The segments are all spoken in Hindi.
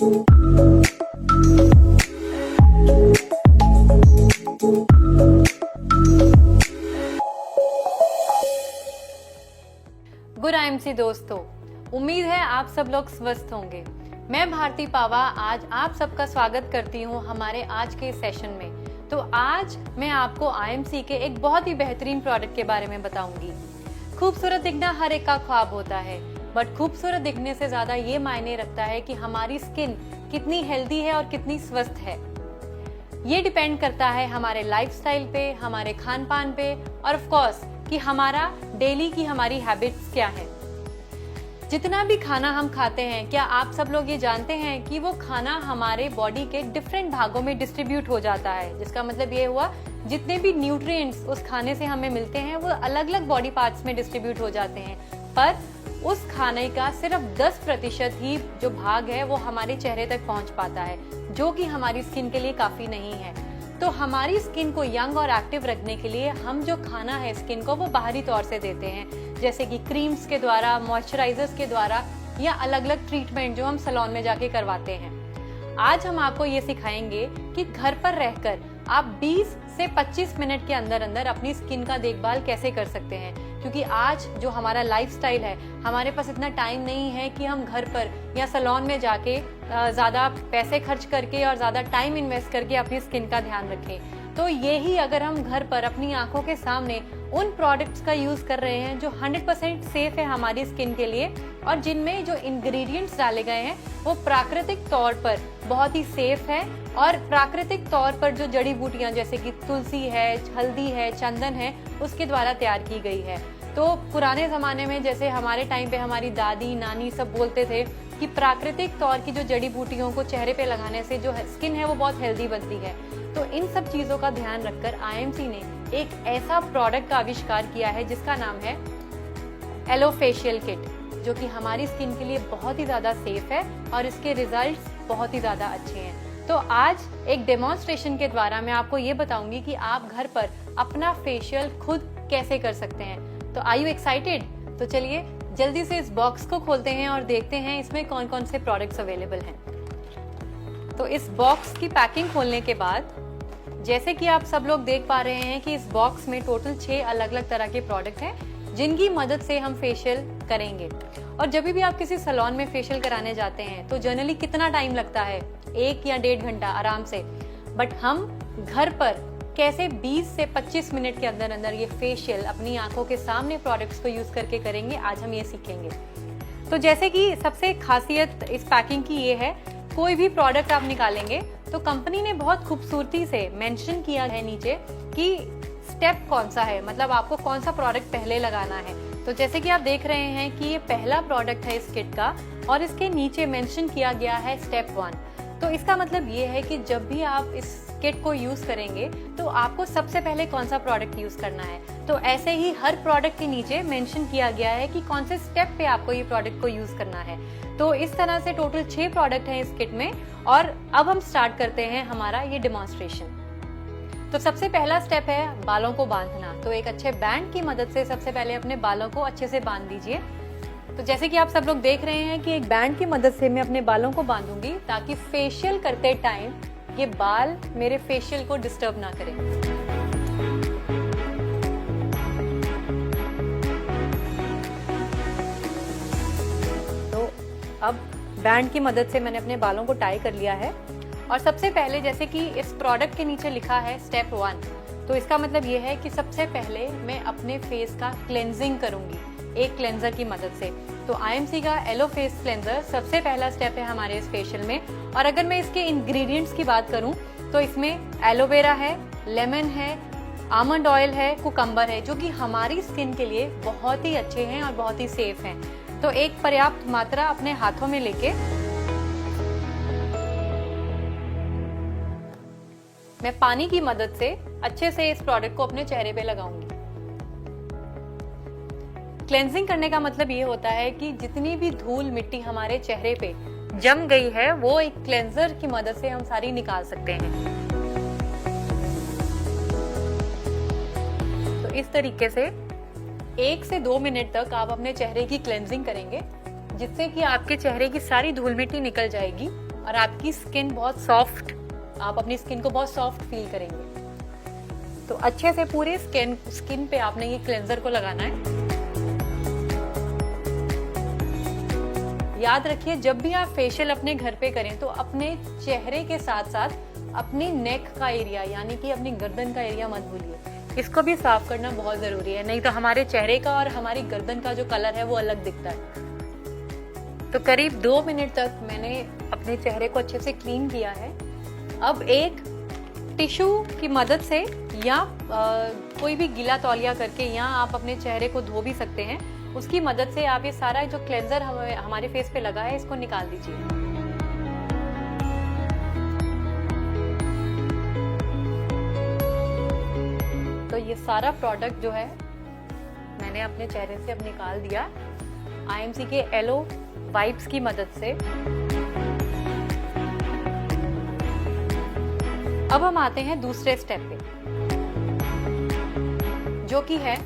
गुड आईएमसी दोस्तों, उम्मीद है आप सब लोग स्वस्थ होंगे। मैं भारती पावा आज आप सबका स्वागत करती हूँ हमारे आज के सेशन में। तो आज मैं आपको आईएमसी के एक बहुत ही बेहतरीन प्रोडक्ट के बारे में बताऊंगी। खूबसूरत दिखना हर एक का ख्वाब होता है, बट खूबसूरत दिखने से ज्यादा ये मायने रखता है कि हमारी स्किन कितनी हेल्दी है और कितनी स्वस्थ है। ये डिपेंड करता है हमारे लाइफस्टाइल पे, हमारे खान पान पे और ऑफ कोर्स कि हमारा डेली की हमारी हैबिट्स क्या है। जितना भी खाना हम खाते हैं, क्या आप सब लोग ये जानते हैं कि वो खाना हमारे बॉडी के डिफरेंट भागों में डिस्ट्रीब्यूट हो जाता है। जिसका मतलब ये हुआ जितने भी न्यूट्रिएंट्स उस खाने से हमें मिलते हैं वो अलग अलग बॉडी पार्ट्स में डिस्ट्रीब्यूट हो जाते हैं, पर उस खाने का सिर्फ 10% ही जो भाग है वो हमारे चेहरे तक पहुंच पाता है, जो कि हमारी स्किन के लिए काफी नहीं है। तो हमारी स्किन को यंग और एक्टिव रखने के लिए हम जो खाना है स्किन को वो बाहरी तौर से देते हैं, जैसे कि क्रीम्स के द्वारा, मॉइस्चराइजर्स के द्वारा या अलग अलग ट्रीटमेंट जो हम सैलून में जाके करवाते हैं। आज हम आपको ये सिखाएंगे कि घर पर रहकर आप 20 से 25 मिनट के अंदर अंदर अपनी स्किन का देखभाल कैसे कर सकते हैं। क्योंकि आज जो हमारा लाइफस्टाइल है, हमारे पास इतना टाइम नहीं है कि हम घर पर या सैलून में जाके ज़्यादा पैसे खर्च करके और ज़्यादा टाइम इन्वेस्ट करके अपनी स्किन का ध्यान रखें। तो यही अगर हम घर पर अपनी आंखों के सामने उन प्रोडक्ट्स का यूज कर रहे हैं जो 100% सेफ है हमारी स्किन के लिए, और जिनमें जो इंग्रेडिएंट्स डाले गए हैं वो प्राकृतिक तौर पर बहुत ही सेफ है, और प्राकृतिक तौर पर जो जड़ी बूटियां जैसे कि तुलसी है, हल्दी है, चंदन है, उसके द्वारा तैयार की गई है। तो पुराने जमाने में जैसे हमारे टाइम पे हमारी दादी नानी सब बोलते थे कि प्राकृतिक तौर की जो जड़ी बूटियों को चेहरे पे लगाने से जो स्किन है वो बहुत हेल्दी बनती है। तो इन सब चीजों का ध्यान रखकर आईएमसी ने एक ऐसा प्रोडक्ट का आविष्कार किया है जिसका नाम है एलो फेशियल किट, जो कि हमारी स्किन के लिए बहुत ही ज्यादा सेफ है और इसके रिजल्ट्स बहुत ही ज्यादा अच्छे हैं। तो आज एक डेमोन्स्ट्रेशन के द्वारा मैं आपको ये बताऊंगी कि आप घर पर अपना फेशियल खुद कैसे कर सकते हैं। तो आर यू एक्साइटेड? तो चलिए जल्दी से इस बॉक्स को खोलते हैं और देखते हैं इसमें कौन कौन से प्रोडक्ट्स अवेलेबल हैं। तो इस बॉक्स की पैकिंग खोलने के बाद जैसे कि आप सब लोग देख पा रहे हैं कि इस बॉक्स में टोटल 6 अलग अलग तरह के प्रोडक्ट हैं जिनकी मदद से हम फेशियल करेंगे। और जब भी आप किसी सैलून में फेशियल कराने जाते हैं तो जनरली कितना टाइम लगता है? 1 या 1.5 घंटा आराम से। बट हम घर पर कैसे 20 से 25 मिनट के अंदर अंदर ये फेशियल अपनी आंखों के सामने प्रोडक्ट्स को यूज करके करेंगे, आज हम ये सीखेंगे। तो जैसे कि सबसे खासियत इस पैकिंग की ये है, कोई भी प्रोडक्ट आप निकालेंगे तो कंपनी ने बहुत खूबसूरती से मेंशन किया है नीचे कि स्टेप कौन सा है, मतलब आपको कौन सा प्रोडक्ट पहले लगाना है। तो जैसे कि आप देख रहे हैं कि ये पहला प्रोडक्ट है इस किट का, और इसके नीचे मेंशन किया गया है स्टेप 1। तो इसका मतलब ये है कि जब भी आप इस किट को यूज करेंगे तो आपको सबसे पहले कौन सा प्रोडक्ट यूज करना है। तो ऐसे ही हर प्रोडक्ट के नीचे मेंशन किया गया है कि कौन से स्टेप पे आपको ये प्रोडक्ट को यूज करना है। तो इस तरह से टोटल 6 प्रोडक्ट हैं इस किट में, और अब हम स्टार्ट करते हैं हमारा ये डेमोन्स्ट्रेशन। तो सबसे पहला स्टेप है बालों को बांधना। तो एक अच्छे बैंड की मदद से सबसे पहले अपने बालों को अच्छे से बांध दीजिए। तो जैसे कि आप सब लोग देख रहे हैं कि एक बैंड की मदद से मैं अपने बालों को बांधूंगी ताकि फेशियल करते टाइम ये बाल मेरे फेशियल को डिस्टर्ब ना करें। तो अब बैंड की मदद से मैंने अपने बालों को टाई कर लिया है। और सबसे पहले जैसे कि इस प्रोडक्ट के नीचे लिखा है स्टेप 1, तो इसका मतलब ये है कि सबसे पहले मैं अपने फेस का क्लेंजिंग करूंगी एक क्लेंजर की मदद से। तो आईएमसी का एलो फेस क्लेंजर सबसे पहला स्टेप है हमारे इस फेशियल में। और अगर मैं इसके इंग्रेडिएंट्स की बात करूं तो इसमें एलोवेरा है, लेमन है, आमंड ऑयल है, कुकम्बर है, जो कि हमारी स्किन के लिए बहुत ही अच्छे हैं और बहुत ही सेफ हैं। तो एक पर्याप्त मात्रा अपने हाथों में लेके मैं पानी की मदद से अच्छे से इस प्रोडक्ट को अपने चेहरे पे लगाऊंगी। क्लेंजिंग करने का मतलब ये होता है कि जितनी भी धूल मिट्टी हमारे चेहरे पे जम गई है वो एक क्लेंजर की मदद से हम सारी निकाल सकते हैं। तो इस तरीके से 1 से 2 मिनट तक आप अपने चेहरे की क्लेंजिंग करेंगे, जिससे कि आपके चेहरे की सारी धूल मिट्टी निकल जाएगी और आपकी स्किन बहुत सॉफ्ट, आप अपनी स्किन को बहुत सॉफ्ट फील करेंगे। तो अच्छे से पूरे स्किन पे आपने ये क्लेंजर को लगाना है। याद रखिए, जब भी आप फेशियल अपने घर पे करें तो अपने चेहरे के साथ साथ अपनी नेक का एरिया यानी कि अपनी गर्दन का एरिया मत भूलिए, इसको भी साफ करना बहुत जरूरी है, नहीं तो हमारे चेहरे का और हमारी गर्दन का जो कलर है वो अलग दिखता है। तो करीब 2 मिनट तक मैंने अपने चेहरे को अच्छे से क्लीन किया है। अब एक टिश्यू की मदद से या कोई भी गीला तौलिया करके या आप अपने चेहरे को धो भी सकते हैं, उसकी मदद से आप ये सारा जो क्लेंजर हमारे फेस पे लगा है इसको निकाल दीजिए। तो ये सारा प्रोडक्ट जो है मैंने अपने चेहरे से अब निकाल दिया IMC के एलो वाइप्स की मदद से। अब हम आते हैं दूसरे स्टेप पे, जो कि है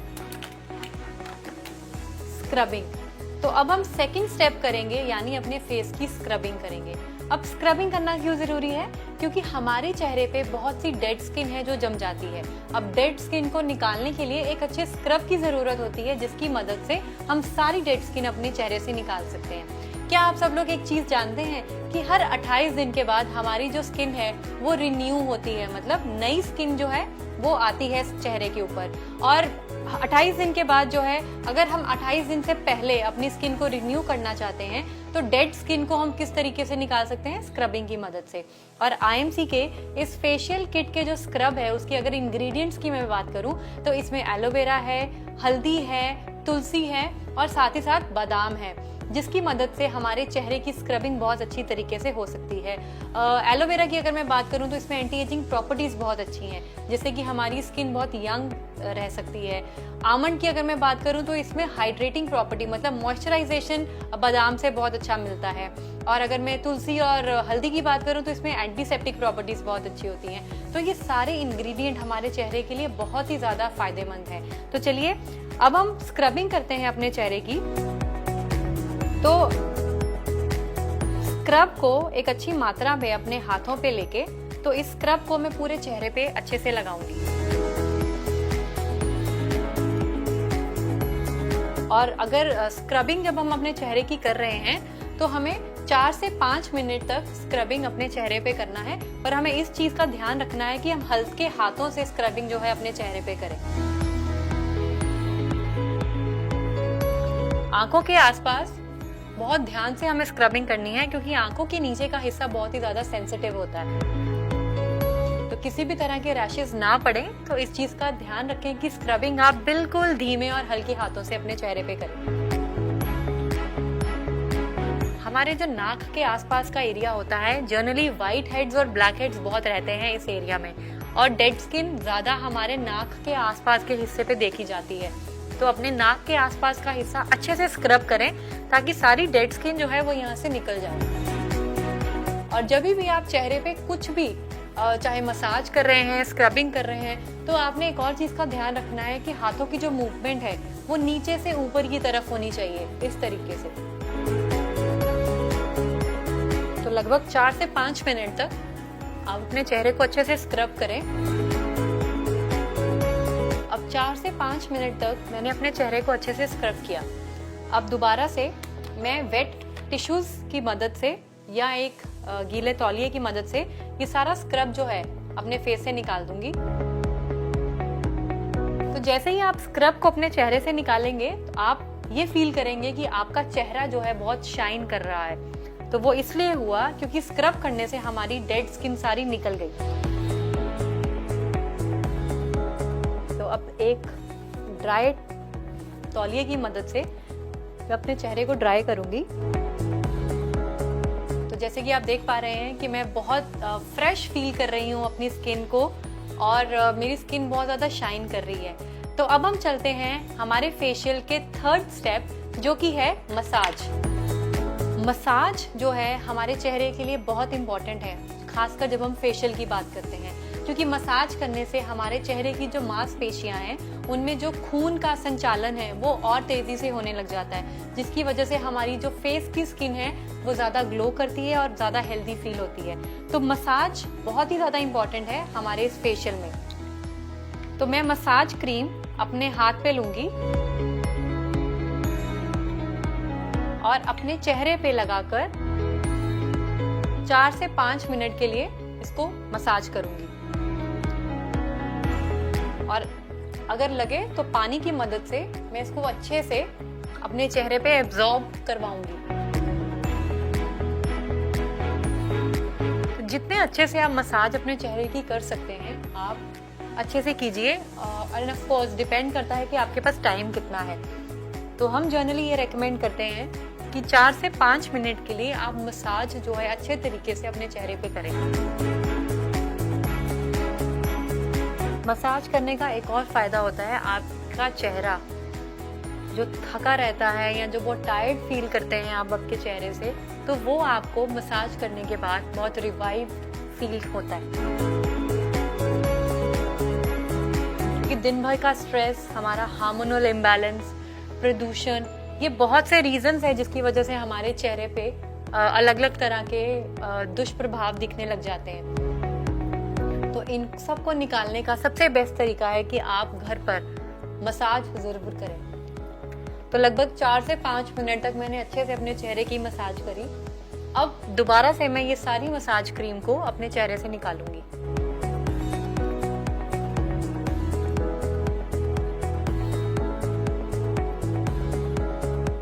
स्क्रबिंग। तो अब हम सेकंड स्टेप करेंगे, यानी अपने फेस की स्क्रबिंग करेंगे। अब स्क्रबिंग करना क्यों जरूरी है? क्योंकि हमारे चेहरे पे बहुत सी डेड स्किन है जो जम जाती है। अब डेड स्किन को निकालने के लिए एक अच्छे स्क्रब की जरूरत होती है, जिसकी मदद से हम सारी डेड स्किन अपने चेहरे से निकाल सकते हैं। क्या आप सब लोग एक चीज जानते हैं कि हर 28 दिन के बाद हमारी जो स्किन है वो रिन्यू होती है, मतलब नई स्किन जो है वो आती है चेहरे के ऊपर। और 28 दिन के बाद जो है, अगर हम 28 दिन से पहले अपनी स्किन को रिन्यू करना चाहते हैं तो डेड स्किन को हम किस तरीके से निकाल सकते हैं? स्क्रबिंग की मदद से। और IMC के इस फेशियल किट के जो स्क्रब है उसकी अगर इंग्रेडिएंट्स की मैं बात करूं तो इसमें एलोवेरा है, हल्दी है, तुलसी है और साथ ही साथ बादाम है, जिसकी मदद से हमारे चेहरे की स्क्रबिंग बहुत अच्छी तरीके से हो सकती है। एलोवेरा की अगर मैं बात करूं तो इसमें एंटी एजिंग प्रॉपर्टीज बहुत अच्छी हैं, जिससे कि हमारी स्किन बहुत यंग रह सकती है। आमंड की अगर मैं बात करूं तो इसमें हाइड्रेटिंग प्रॉपर्टी, मतलब मॉइस्चराइजेशन बादाम से बहुत अच्छा मिलता है। और अगर मैं तुलसी और हल्दी की बात करूं तो इसमें एंटीसेप्टिक प्रॉपर्टीज बहुत अच्छी होती हैं। तो ये सारे इंग्रेडिएंट हमारे चेहरे के लिए बहुत ही ज्यादा फायदेमंद है। तो चलिए अब हम स्क्रबिंग करते हैं अपने चेहरे की। तो स्क्रब को एक अच्छी मात्रा में अपने हाथों पे लेके, तो इस स्क्रब को मैं पूरे चेहरे पे अच्छे से लगाऊंगी। और अगर स्क्रबिंग जब हम अपने चेहरे की कर रहे हैं तो हमें 4 से 5 मिनट तक स्क्रबिंग अपने चेहरे पे करना है। पर हमें इस चीज का ध्यान रखना है कि हम हल्के हाथों से स्क्रबिंग जो है अपने चेहरे पे करें। आंखों के आसपास बहुत ध्यान से हमें स्क्रबिंग करनी है, क्योंकि आंखों के नीचे का हिस्सा बहुत ही ज्यादा सेंसिटिव होता है। तो किसी भी तरह के रैशेस ना पड़े, तो इस चीज का ध्यान रखें कि स्क्रबिंग आप बिल्कुल धीमे और हल्के हाथों से अपने चेहरे पे करें। हमारे जो नाक के आसपास का एरिया होता है, जनरली व्हाइट हेड्स और ब्लैक हेड्स बहुत रहते हैं इस एरिया में, और डेड स्किन ज्यादा हमारे नाक के आसपास के हिस्से पे देखी जाती है। तो अपने नाक के आसपास का हिस्सा अच्छे से स्क्रब करें ताकि सारी डेड स्किन जो है वो यहाँ से निकल जाए। और जब भी आप चेहरे पे कुछ भी चाहे मसाज कर रहे हैं, स्क्रबिंग कर रहे हैं, तो आपने एक और चीज का ध्यान रखना है कि हाथों की जो मूवमेंट है वो नीचे से ऊपर की तरफ होनी चाहिए, इस तरीके से। तो लगभग 4 से 5 मिनट तक आप अपने चेहरे को अच्छे से स्क्रब करें। अब 4 से 5 मिनट तक मैंने अपने चेहरे को अच्छे से स्क्रब किया। अब दोबारा से मैं वेट टिश्यूज की मदद से या एक गीले तौलिए की मदद से ये सारा स्क्रब जो है अपने फेस से निकाल दूंगी। तो जैसे ही आप स्क्रब को अपने चेहरे से निकालेंगे तो आप ये फील करेंगे कि आपका चेहरा जो है बहुत शाइन कर रहा है। तो वो इसलिए हुआ क्योंकि स्क्रब करने से हमारी डेड स्किन सारी निकल गई। तो अब एक ड्राई तौलिए की मदद से मैं अपने चेहरे को ड्राई करूंगी। तो जैसे कि आप देख पा रहे हैं कि मैं बहुत फ्रेश फील कर रही हूँ अपनी स्किन को, और मेरी स्किन बहुत ज़्यादा शाइन कर रही है। तो अब हम चलते हैं हमारे फेशियल के थर्ड स्टेप, जो कि है मसाज। मसाज जो है हमारे चेहरे के लिए बहुत इम्पॉर्टेंट है। खासकर जब हम फेशियल की बात करते हैं, क्योंकि मसाज करने से हमारे चेहरे की जो मांसपेशियां हैं उनमें जो खून का संचालन है वो और तेजी से होने लग जाता है, जिसकी वजह से हमारी जो फेस की स्किन है वो ज़्यादा ग्लो करती है और ज़्यादा हेल्दी फील होती है। तो मसाज बहुत ही ज़्यादा इम्पॉर्टेंट है हमारे इस फेशियल में। तो मैं मसाज क्रीम अपने हाथ पे लूंगी और अपने चेहरे पे लगाकर 4 से 5 मिनट के लिए इसको मसाज करूंगी। और अगर लगे तो पानी की मदद से मैं इसको अच्छे से अपने चेहरे पे एब्जॉर्ब करवाऊंगी। तो जितने अच्छे से आप मसाज अपने चेहरे की कर सकते हैं आप अच्छे से कीजिए, और ऑफ कोर्स डिपेंड करता है कि आपके पास टाइम कितना है। तो हम जनरली ये रेकमेंड करते हैं कि 4 से 5 मिनट के लिए आप मसाज जो है अच्छे तरीके से अपने चेहरे पे करें। मसाज करने का एक और फायदा होता है, आपका चेहरा जो थका रहता है या जो बहुत टायर्ड फील करते हैं आप आपके चेहरे से, तो वो आपको मसाज करने के बाद बहुत रिवाइव फील होता है। क्योंकि दिन भर का स्ट्रेस, हमारा हार्मोनल इम्बैलेंस, प्रदूषण, ये बहुत से रीजंस है जिसकी वजह से हमारे चेहरे पे अलग अलग तरह के दुष्प्रभाव दिखने लग जाते हैं। तो इन सब को निकालने का सबसे बेस्ट तरीका है कि आप घर पर मसाज जरूर करें। तो लगभग 4 से 5 मिनट तक मैंने अच्छे से अपने चेहरे की मसाज करी। अब दोबारा से मैं ये सारी मसाज क्रीम को अपने चेहरे से निकालूंगी।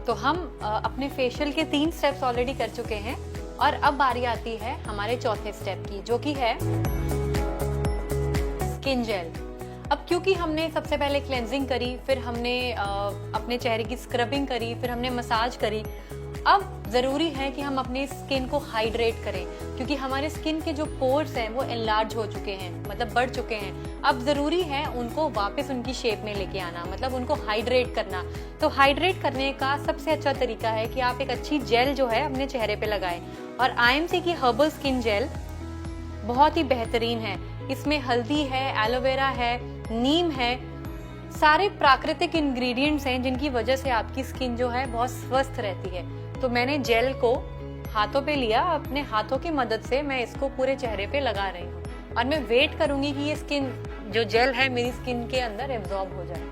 तो हम अपने फेशियल के 3 स्टेप्स ऑलरेडी कर चुके हैं और अब बारी आती है हमारे चौथे स्टेप की, जो कि है स्किन जेल। अब क्योंकि हमने सबसे पहले क्लेंजिंग करी, फिर हमने अपने चेहरे की स्क्रबिंग करी, फिर हमने मसाज करी, अब जरूरी है कि हम अपनी स्किन को हाइड्रेट करें, क्योंकि हमारे स्किन के जो पोर्स हैं वो एनलार्ज हो चुके हैं, मतलब बढ़ चुके हैं। अब जरूरी है उनको वापस उनकी शेप में लेके आना, मतलब उनको हाइड्रेट करना। तो हाइड्रेट करने का सबसे अच्छा तरीका है कि आप एक अच्छी जेल जो है अपने चेहरे पे लगाएं। और IMC की हर्बल स्किन जेल बहुत ही बेहतरीन है। इसमें हल्दी है, एलोवेरा है, नीम है, सारे प्राकृतिक इंग्रेडिएंट्स हैं जिनकी वजह से आपकी स्किन जो है बहुत स्वस्थ रहती है। तो मैंने जेल को हाथों पे लिया, अपने हाथों की मदद से मैं इसको पूरे चेहरे पे लगा रही हूँ और मैं वेट करूंगी कि ये स्किन जो जेल है मेरी स्किन के अंदर एब्जॉर्ब हो जाए।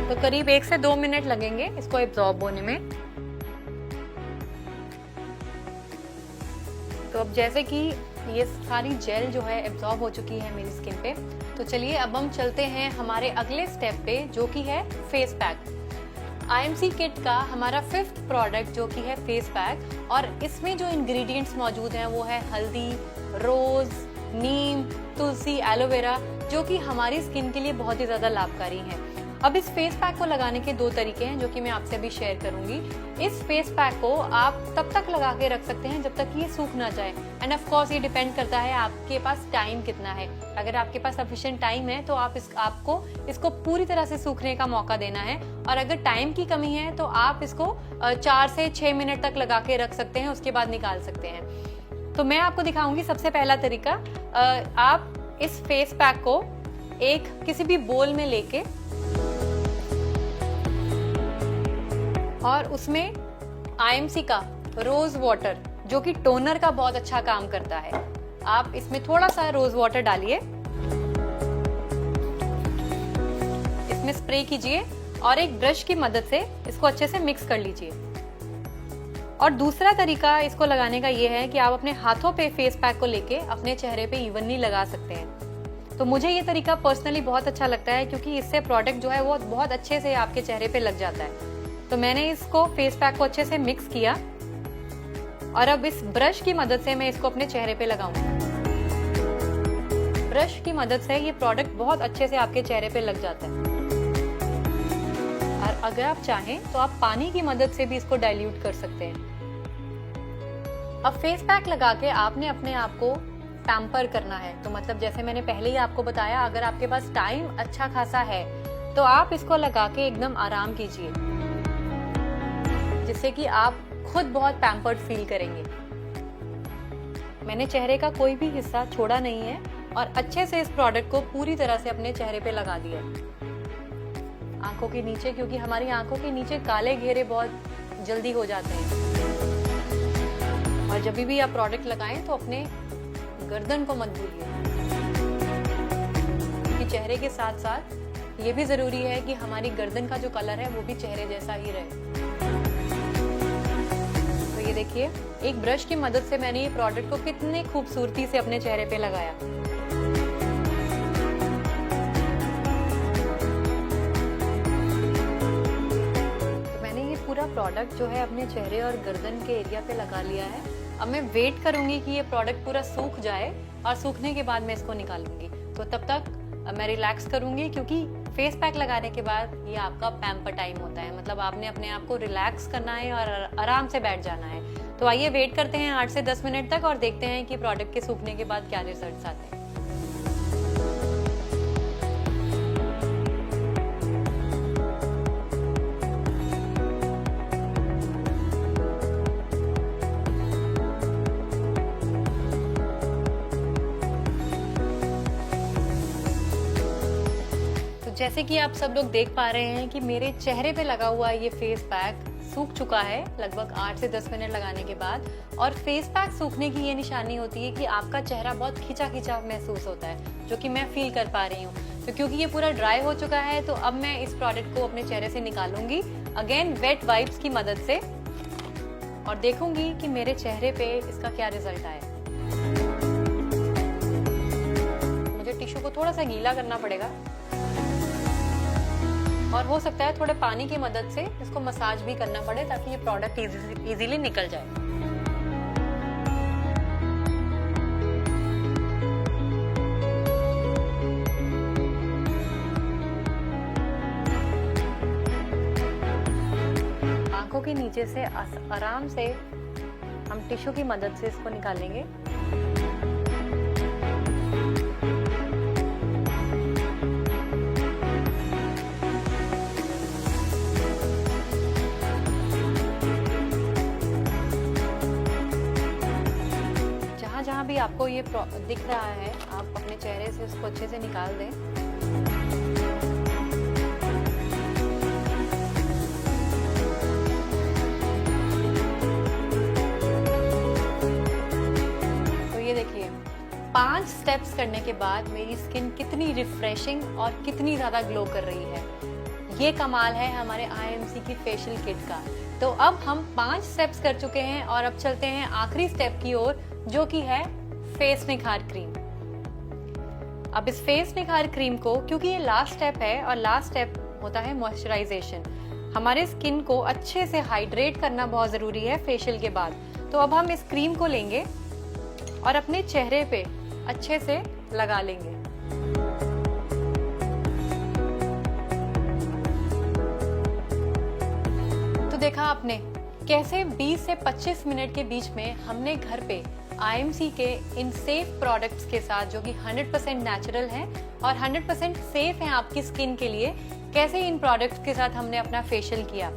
तो करीब 1 से 2 मिनट लगेंगे इसको एब्जॉर्ब होने में। तो अब जैसे कि ये सारी जेल जो है एब्जॉर्ब हो चुकी है मेरी स्किन पे, तो चलिए अब हम चलते हैं हमारे अगले स्टेप पे, जो कि है फेस पैक। IMC किट का हमारा 5th प्रोडक्ट जो कि है फेस पैक, और इसमें जो इंग्रेडिएंट्स मौजूद हैं वो है हल्दी, रोज, नीम, तुलसी, एलोवेरा, जो कि हमारी स्किन के लिए बहुत ही ज्यादा लाभकारी हैं। अब इस फेस पैक को लगाने के 2 तरीके हैं जो कि मैं आपसे अभी शेयर करूंगी। इस फेस पैक को आप तब तक लगा के रख सकते हैं जब तक ये सूख ना जाए, एंड ऑफ कोर्स ये डिपेंड करता है आपके पास टाइम कितना है। अगर आपके पास सफिशिएंट टाइम है तो आपको इसको पूरी तरह से सूखने का मौका देना है, और अगर टाइम की कमी है तो आप इसको 4 से 6 मिनट तक लगा के रख सकते हैं, उसके बाद निकाल सकते हैं। तो मैं आपको दिखाऊंगी सबसे पहला तरीका। आप इस फेस पैक को एक किसी भी बोल में लेके और उसमें IMC का रोज वाटर, जो कि टोनर का बहुत अच्छा काम करता है, आप इसमें थोड़ा सा रोज वाटर डालिए, इसमें स्प्रे कीजिए और एक ब्रश की मदद से इसको अच्छे से मिक्स कर लीजिए। और दूसरा तरीका इसको लगाने का ये है कि आप अपने हाथों पे फेस पैक को लेके अपने चेहरे पे इवनली लगा सकते हैं। तो मुझे ये तरीका पर्सनली बहुत अच्छा लगता है, क्योंकि इससे प्रोडक्ट जो है वो बहुत अच्छे से आपके चेहरे पे लग जाता है। तो मैंने इसको फेस पैक को अच्छे से मिक्स किया और अब इस ब्रश की मदद से मैं इसको अपने चेहरे पे लगाऊंगी। ब्रश की मदद से ये प्रोडक्ट बहुत अच्छे से आपके चेहरे पे लग जाता है। और अगर आप चाहें तो आप पानी की मदद से भी इसको डाइल्यूट कर सकते हैं। अब फेस पैक लगा के आपने अपने आप को पैम्पर करना है। तो मतलब जैसे मैंने पहले ही आपको बताया, अगर आपके पास टाइम अच्छा खासा है तो आप इसको लगा के एकदम आराम कीजिए, जिससे कि आप खुद बहुत पैम्पर्ड फील करेंगे। मैंने चेहरे का कोई भी हिस्सा छोड़ा नहीं है और अच्छे से इस प्रोडक्ट को पूरी तरह से अपने चेहरे पे लगा दिया है। आंखों के नीचे, क्योंकि हमारी आंखों के नीचे काले घेरे बहुत जल्दी हो जाते हैं। और जब भी आप प्रोडक्ट लगाएं तो अपने गर्दन को मत भूलिए, क्योंकि चेहरे के साथ साथ ये भी जरूरी है कि हमारी गर्दन का जो कलर है वो भी चेहरे जैसा ही रहे। तो ये देखिए, एक ब्रश की मदद से मैंने ये प्रोडक्ट को कितने खूबसूरती से अपने चेहरे पे लगाया। तो मैंने ये पूरा प्रोडक्ट जो है अपने चेहरे और गर्दन के एरिया पे लगा लिया है। अब मैं वेट करूंगी कि ये प्रोडक्ट पूरा सूख जाए और सूखने के बाद मैं इसको निकालूंगी। तो तब तक मैं रिलैक्स करूंगी, क्योंकि फेस पैक लगाने के बाद ये आपका पैम्पर टाइम होता है। मतलब आपने अपने आप को रिलैक्स करना है और आराम से बैठ जाना है। तो आइए वेट करते हैं 8 से 10 मिनट तक और देखते हैं कि प्रोडक्ट के सूखने के बाद क्या रिजल्ट्स आते हैं। जैसे कि आप सब लोग देख पा रहे हैं कि मेरे चेहरे पे लगा हुआ ये फेस पैक सूख चुका है लगभग 8 से 10 मिनट लगाने के बाद। और फेस पैक सूखने की ये निशानी होती है कि आपका चेहरा बहुत खिंचा खिंचा महसूस होता है, जो कि मैं फील कर पा रही हूँ। तो क्योंकि ये पूरा ड्राई हो चुका है, तो अब मैं इस प्रोडक्ट को अपने चेहरे से निकालूंगी अगेन वेट वाइप्स की मदद से, और देखूंगी कि मेरे चेहरे पे इसका क्या रिजल्ट आया। मुझे टिश्यू को थोड़ा सा गीला करना पड़ेगा और हो सकता है थोड़े पानी की मदद से इसको मसाज भी करना पड़े, ताकि ये प्रोडक्ट इजीली निकल जाए। आंखों के नीचे से आराम से हम टिश्यू की मदद से इसको निकालेंगे। जहाँ भी आपको ये दिख रहा है, आप अपने चेहरे से उसको अच्छे से निकाल दें। तो ये देखिए, 5 स्टेप्स करने के बाद मेरी स्किन कितनी रिफ्रेशिंग और कितनी ज्यादा ग्लो कर रही है। ये कमाल है हमारे IMC की फेशियल किट का। तो अब हम 5 स्टेप्स कर चुके हैं और अब चलते हैं आखिरी स्टेप की ओर, जो कि है फेस निखार क्रीम। अब इस फेस निखार क्रीम को, क्योंकि ये लास्ट स्टेप है और लास्ट स्टेप होता है मॉइस्चराइजेशन, हमारे स्किन को अच्छे से हाइड्रेट करना बहुत जरूरी है फेशियल के बाद। तो अब हम इस क्रीम को लेंगे और अपने चेहरे पे अच्छे से लगा लेंगे। तो देखा आपने कैसे 20 से 25 मिनट के बीच में हमने घर पे IMC के इन सेफ प्रोडक्ट्स के साथ, जो कि 100% नेचुरल हैं और 100% सेफ हैं आपकी स्किन के लिए, कैसे इन प्रोडक्ट्स के साथ हमने अपना फेशियल किया।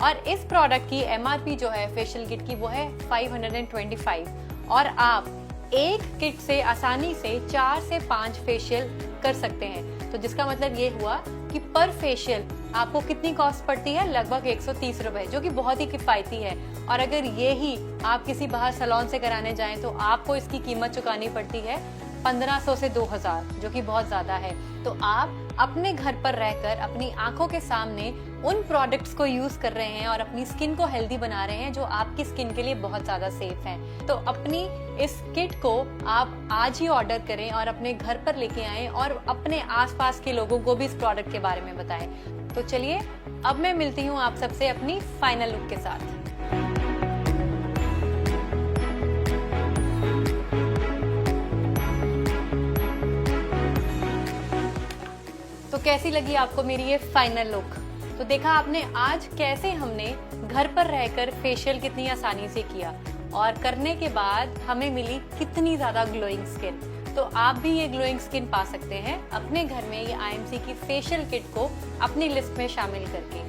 और इस प्रोडक्ट की MRP जो है फेशियल किट की, वो है 525, और आप एक किट से आसानी से 4 से 5 फेशियल कर सकते हैं। तो जिसका मतलब ये हुआ कि पर फेशियल आपको कितनी कॉस्ट पड़ती है, लगभग 130 रुपए, जो कि बहुत ही किफायती है। और अगर ये ही आप किसी बाहर सैलून से कराने जाएं तो आपको इसकी कीमत चुकानी पड़ती है 1500 से 2000, जो कि बहुत ज्यादा है। तो आप अपने घर पर रहकर अपनी आंखों के सामने उन प्रोडक्ट्स को यूज कर रहे हैं और अपनी स्किन को हेल्दी बना रहे हैं, जो आपकी स्किन के लिए बहुत ज्यादा सेफ है। तो अपनी इस किट को आप आज ही ऑर्डर करें और अपने घर पर लेके आएं और अपने आसपास के लोगों को भी इस प्रोडक्ट के बारे में बताएं। तो चलिए, अब मैं मिलती हूँ आप सबसे अपनी फाइनल लुक के साथ। तो कैसी लगी आपको मेरी ये फाइनल लुक? तो देखा आपने आज कैसे हमने घर पर रहकर फेशियल कितनी आसानी से किया और करने के बाद हमें मिली कितनी ज्यादा ग्लोइंग स्किन। तो आप भी ये ग्लोइंग स्किन पा सकते हैं अपने घर में ये IMC की फेशियल किट को अपनी लिस्ट में शामिल करके।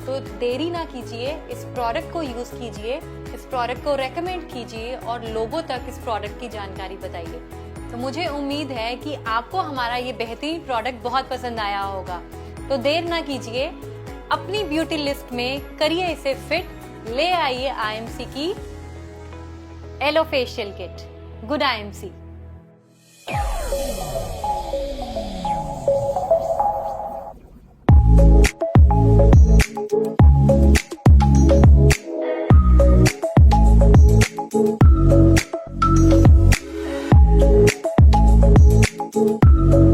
तो देरी ना कीजिए, इस प्रोडक्ट को यूज कीजिए, इस प्रोडक्ट को रेकमेंड कीजिए और लोगों तक इस प्रोडक्ट की जानकारी बताइए। तो मुझे उम्मीद है कि आपको हमारा ये बेहतरीन प्रोडक्ट बहुत पसंद आया होगा। तो देर ना कीजिए, अपनी ब्यूटी लिस्ट में करिए इसे फिट, ले आइए IMC की aloe facial kit. Good IMC। Thank you.